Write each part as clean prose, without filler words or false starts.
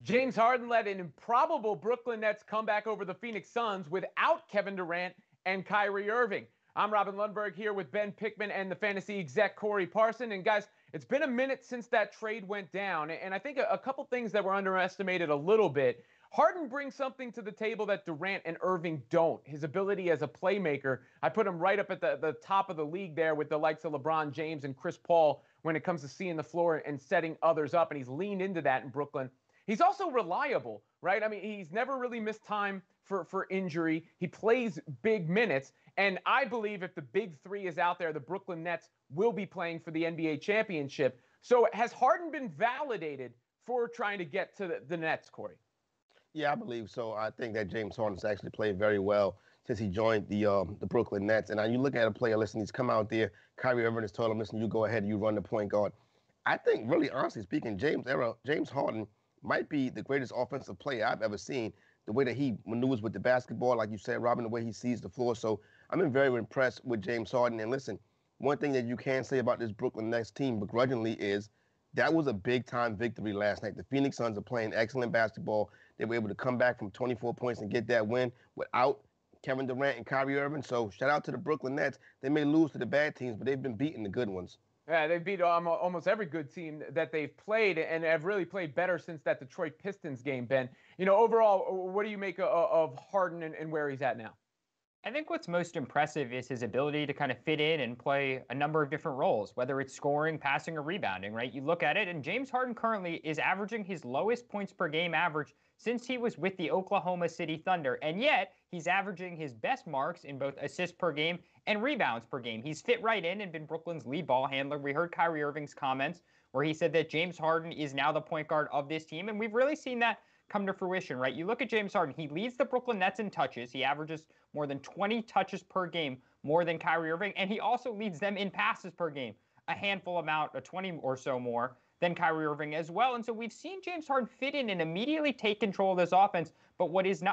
James Harden led an improbable Brooklyn Nets comeback over the Phoenix Suns without Kevin Durant and Kyrie Irving. I'm Robin Lundberg here with Ben Pickman and the fantasy exec Corey Parson. And guys, it's been a minute since that trade went down. And I think a couple things that were underestimated a little bit. Harden brings something to the table that Durant and Irving don't. His ability as a playmaker. I put him right up at the top of the league there with the likes of LeBron James and Chris Paul when it comes to seeing the floor and setting others up. And he's leaned into that in Brooklyn. He's also reliable, right? I mean, he's never really missed time for injury. He plays big minutes. And I believe if the big three is out there, the Brooklyn Nets will be playing for the NBA championship. So has Harden been validated for trying to get to the Nets, Corey? Yeah, I believe so. I think that James Harden's actually played very well since he joined the Brooklyn Nets. And now you look at a player, listen, he's come out there. Kyrie Irving has told him, listen, you go ahead and you run the point guard. I think, really, honestly speaking, James Harden might be the greatest offensive player I've ever seen. The way that he maneuvers with the basketball, like you said, Robin, the way he sees the floor. So I've been very impressed with James Harden. And listen, one thing that you can say about this Brooklyn Nets team begrudgingly is that was a big-time victory last night. The Phoenix Suns are playing excellent basketball. They were able to come back from 24 points and get that win without Kevin Durant and Kyrie Irving. So shout out to the Brooklyn Nets. They may lose to the bad teams, but they've been beating the good ones. Yeah, they've beat almost every good team that they've played and have really played better since that Detroit Pistons game, Ben. You know, overall, what do you make of Harden and where he's at now? I think what's most impressive is his ability to kind of fit in and play a number of different roles, whether it's scoring, passing, or rebounding, right? You look at it, and James Harden currently is averaging his lowest points per game average since he was with the Oklahoma City Thunder. And yet, he's averaging his best marks in both assists per game and rebounds per game. He's fit right in and been Brooklyn's lead ball handler. We heard Kyrie Irving's comments where he said that James Harden is now the point guard of this team, and we've really seen that come to fruition, right? You look at James Harden, he leads the Brooklyn Nets in touches. He averages more than 20 touches per game, more than Kyrie Irving, and he also leads them in passes per game, a handful amount, a 20 or so more than Kyrie Irving as well. And so we've seen James Harden fit in and immediately take control of this offense. But what is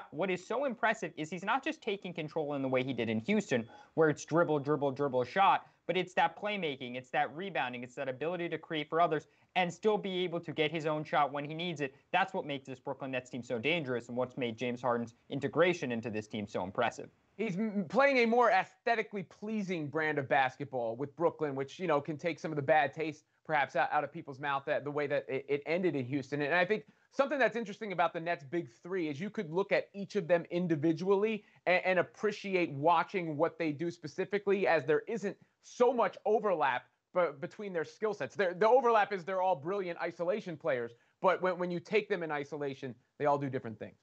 so impressive is he's not just taking control in the way he did in Houston, where it's dribble, dribble, dribble, shot, but it's that playmaking, it's that rebounding, it's that ability to create for others and still be able to get his own shot when he needs it. That's what makes this Brooklyn Nets team so dangerous and what's made James Harden's integration into this team so impressive. He's playing a more aesthetically pleasing brand of basketball with Brooklyn, which, you know, can take some of the bad taste perhaps out of people's mouth, that the way that it ended in Houston. And I think something that's interesting about the Nets' big three is you could look at each of them individually and appreciate watching what they do specifically, as there isn't so much overlap between their skill sets. The overlap is they're all brilliant isolation players, but when you take them in isolation, they all do different things.